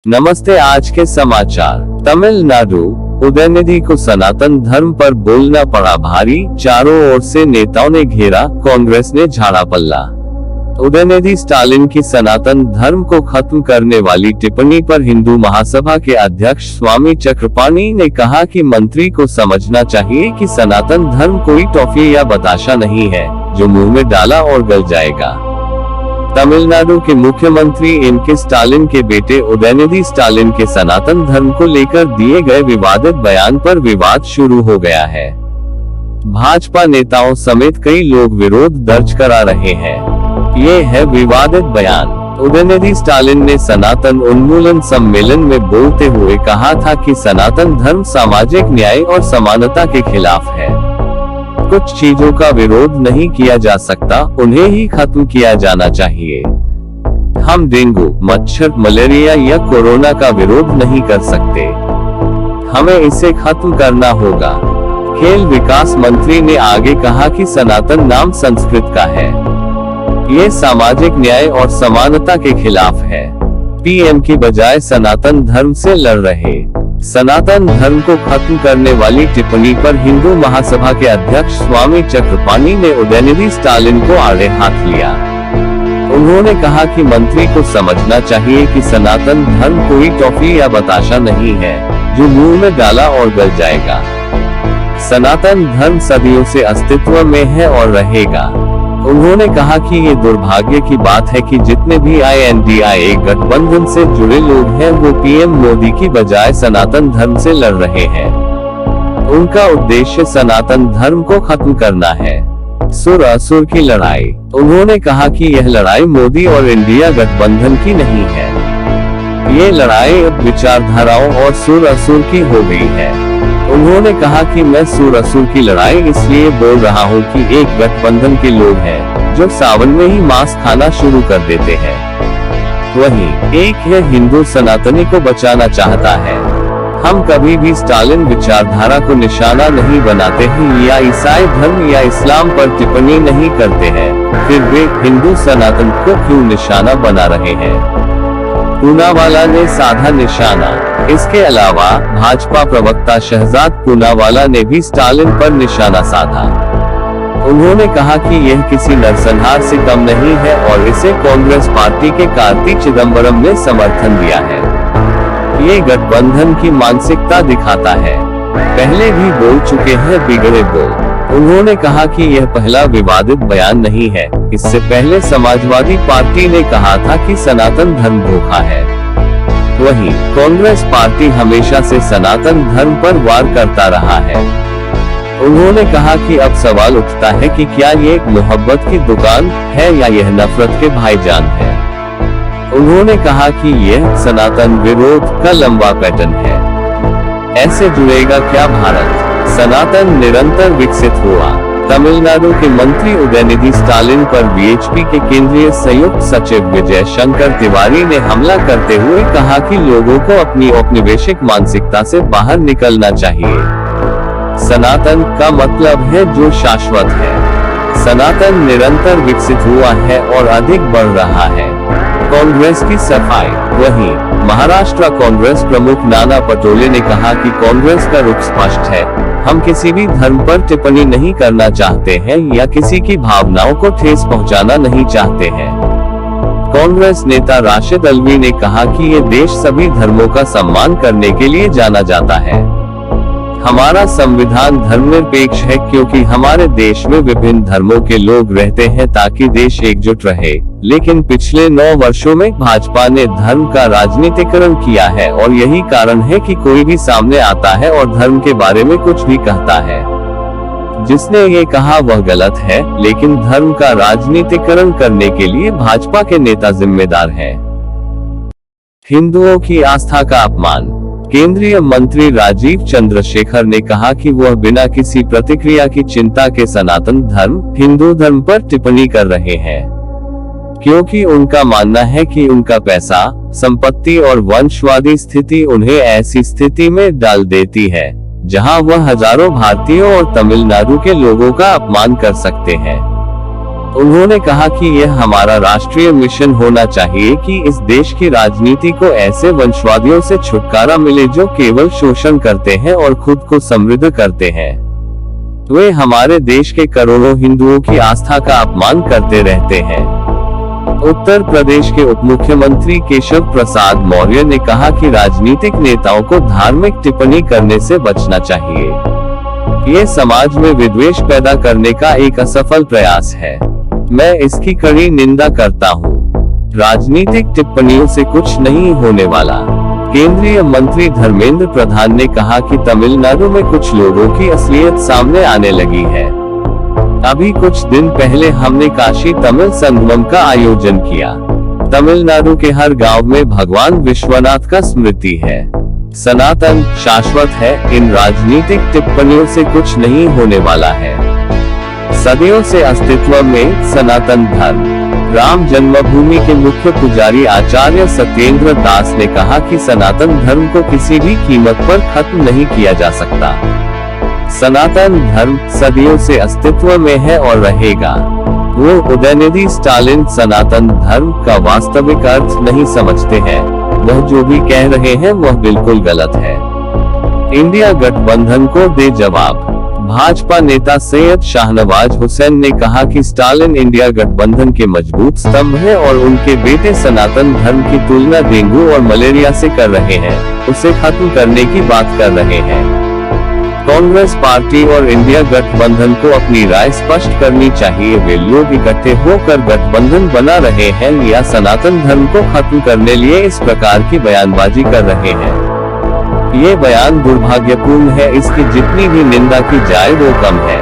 नमस्ते। आज के समाचार। तमिलनाडु, उदयनिधि को सनातन धर्म पर बोलना पड़ा भारी, चारों ओर से नेताओं ने घेरा, कांग्रेस ने झाड़ा पल्ला। उदयनिधि स्टालिन की सनातन धर्म को खत्म करने वाली टिप्पणी पर हिंदू महासभा के अध्यक्ष स्वामी चक्रपाणी ने कहा कि मंत्री को समझना चाहिए कि सनातन धर्म कोई टॉफी या बताशा नहीं है जो मुंह में डाला और गल जाएगा। तमिलनाडु के मुख्यमंत्री एम.के. स्टालिन के बेटे उदयनिधि स्टालिन के सनातन धर्म को लेकर दिए गए विवादित बयान पर विवाद शुरू हो गया है। भाजपा नेताओं समेत कई लोग विरोध दर्ज करा रहे हैं। ये है विवादित बयान। उदयनिधि स्टालिन ने सनातन उन्मूलन सम्मेलन में बोलते हुए कहा था कि सनातन धर्म सामाजिक न्याय और समानता के खिलाफ है। कुछ चीजों का विरोध नहीं किया जा सकता, उन्हें ही खत्म किया जाना चाहिए। हम डेंगू, मच्छर, मलेरिया या कोरोना का विरोध नहीं कर सकते, हमें इसे खत्म करना होगा। खेल विकास मंत्री ने आगे कहा कि सनातन नाम संस्कृत का है, ये सामाजिक न्याय और समानता के खिलाफ है। पीएम की बजाय सनातन धर्म से लड़ रहे। सनातन धर्म को खत्म करने वाली टिप्पणी पर हिंदू महासभा के अध्यक्ष स्वामी चक्रपाणी ने उदयनिधि स्टालिन को आड़े हाथ लिया। उन्होंने कहा कि मंत्री को समझना चाहिए कि सनातन धर्म कोई टॉफी या बताशा नहीं है जो मुंह में डाला और गल जाएगा। सनातन धर्म सदियों से अस्तित्व में है और रहेगा। उन्होंने कहा कि ये दुर्भाग्य की बात है कि जितने भी INDIA गठबंधन से जुड़े लोग हैं वो पीएम मोदी की बजाय सनातन धर्म से लड़ रहे हैं। उनका उद्देश्य सनातन धर्म को खत्म करना है। सुर असुर की लड़ाई। उन्होंने कहा कि यह लड़ाई मोदी और इंडिया गठबंधन की नहीं है, ये लड़ाई अब विचारधाराओं और सुर असुर की हो गई है। उन्होंने कहा कि मैं सुर असुर की लड़ाई इसलिए बोल रहा हूँ कि एक गठबंधन के लोग हैं जो सावन में ही मांस खाना शुरू कर देते हैं, वहीं एक है हिंदू सनातनी को बचाना चाहता है। हम कभी भी स्टालिन विचारधारा को निशाना नहीं बनाते हैं या ईसाई धर्म या इस्लाम पर टिप्पणी नहीं करते हैं, फिर वे हिंदू सनातन को क्यों निशाना बना रहे हैं? पूनावाला ने साधा निशाना। इसके अलावा भाजपा प्रवक्ता शहजाद पूनावाला ने भी स्टालिन पर निशाना साधा। उन्होंने कहा कि यह किसी नरसंहार से कम नहीं है और इसे कांग्रेस पार्टी के कार्ति चिदंबरम ने समर्थन दिया है। ये गठबंधन की मानसिकता दिखाता है। पहले भी बोल चुके हैं बिगड़े बोल। उन्होंने कहा कि यह पहला विवादित बयान नहीं है। इससे पहले समाजवादी पार्टी ने कहा था कि सनातन धर्म धोखा है। वहीं कांग्रेस पार्टी हमेशा से सनातन धर्म पर वार करता रहा है। उन्होंने कहा कि अब सवाल उठता है कि क्या ये एक मोहब्बत की दुकान है या यह नफरत के भाईजान है। उन्होंने कहा कि यह सनातन विरोध का लंबा पैटर्न है। ऐसे जुड़ेगा क्या भारत? सनातन निरंतर विकसित हुआ। तमिलनाडु के मंत्री उदयनिधि स्टालिन पर बीएचपी के केंद्रीय संयुक्त सचिव विजय शंकर तिवारी ने हमला करते हुए कहा कि लोगों को अपनी औपनिवेशिक मानसिकता से बाहर निकलना चाहिए। सनातन का मतलब है जो शाश्वत है। सनातन निरंतर विकसित हुआ है और अधिक बढ़ रहा है। कांग्रेस की सफाई। वहीं महाराष्ट्र कांग्रेस प्रमुख नाना पटोले ने कहा कि कांग्रेस का रुख स्पष्ट है, हम किसी भी धर्म पर टिप्पणी नहीं करना चाहते हैं या किसी की भावनाओं को ठेस पहुंचाना नहीं चाहते हैं। कांग्रेस नेता राशिद अल्वी ने कहा कि ये देश सभी धर्मों का सम्मान करने के लिए जाना जाता है। हमारा संविधान धर्मनिरपेक्ष है क्योंकि हमारे देश में विभिन्न धर्मों के लोग रहते हैं ताकि देश एकजुट रहे। लेकिन पिछले 9 वर्षों में भाजपा ने धर्म का राजनीतिकरण किया है और यही कारण है कि कोई भी सामने आता है और धर्म के बारे में कुछ भी कहता है। जिसने ये कहा वह गलत है, लेकिन धर्म का राजनीतिकरण करने के लिए भाजपा के नेता जिम्मेदार हैं। हिंदुओं की आस्था का अपमान। केंद्रीय मंत्री राजीव चंद्रशेखर ने कहा कि वह बिना किसी प्रतिक्रिया की चिंता के सनातन धर्म, हिंदू धर्म पर टिप्पणी कर रहे हैं, क्योंकि उनका मानना है कि उनका पैसा, संपत्ति और वंशवादी स्थिति उन्हें ऐसी स्थिति में डाल देती है जहां वह हजारों भारतीयों और तमिलनाडु के लोगों का अपमान कर सकते हैं। उन्होंने कहा कि यह हमारा राष्ट्रीय मिशन होना चाहिए कि इस देश की राजनीति को ऐसे वंशवादियों से छुटकारा मिले जो केवल शोषण करते हैं और खुद को समृद्ध करते हैं। वे हमारे देश के करोड़ों हिंदुओं की आस्था का अपमान करते रहते हैं। उत्तर प्रदेश के उप मुख्यमंत्री केशव प्रसाद मौर्य ने कहा कि राजनीतिक नेताओं को धार्मिक टिप्पणी करने से बचना चाहिए। ये समाज में विद्वेष पैदा करने का एक असफल प्रयास है। मैं इसकी कड़ी निंदा करता हूँ। राजनीतिक टिप्पणियों से कुछ नहीं होने वाला। केंद्रीय मंत्री धर्मेंद्र प्रधान ने कहा कि तमिलनाडु में कुछ लोगों की असलियत सामने आने लगी है। अभी कुछ दिन पहले हमने काशी तमिल संगमम का आयोजन किया। तमिलनाडु के हर गांव में भगवान विश्वनाथ का स्मृति है। सनातन शाश्वत है। इन राजनीतिक टिप्पणियों से कुछ नहीं होने वाला है। सदियों से अस्तित्व में सनातन धर्म। राम जन्मभूमि के मुख्य पुजारी आचार्य सत्येंद्र दास ने कहा कि सनातन धर्म को किसी भी कीमत पर खत्म नहीं किया जा सकता। सनातन धर्म सदियों से अस्तित्व में है और रहेगा। वो उदयनिधि स्टालिन सनातन धर्म का वास्तविक अर्थ नहीं समझते हैं। वह जो भी कह रहे हैं वह बिल्कुल गलत है। इंडिया गठबंधन को दे जवाब। भाजपा नेता सैयद शाहनवाज हुसैन ने कहा कि स्टालिन इंडिया गठबंधन के मजबूत स्तंभ है और उनके बेटे सनातन धर्म की तुलना डेंगू और मलेरिया से कर रहे हैं। उसे खत्म करने की बात कर रहे हैं। कांग्रेस पार्टी और इंडिया गठबंधन को अपनी राय स्पष्ट करनी चाहिए। वे लोग इकट्ठे होकर गठबंधन बना रहे हैं या सनातन धर्म को खत्म करने लिए इस प्रकार की बयानबाजी कर रहे हैं। ये बयान दुर्भाग्यपूर्ण है। इसकी जितनी भी निंदा की जाए वो कम है।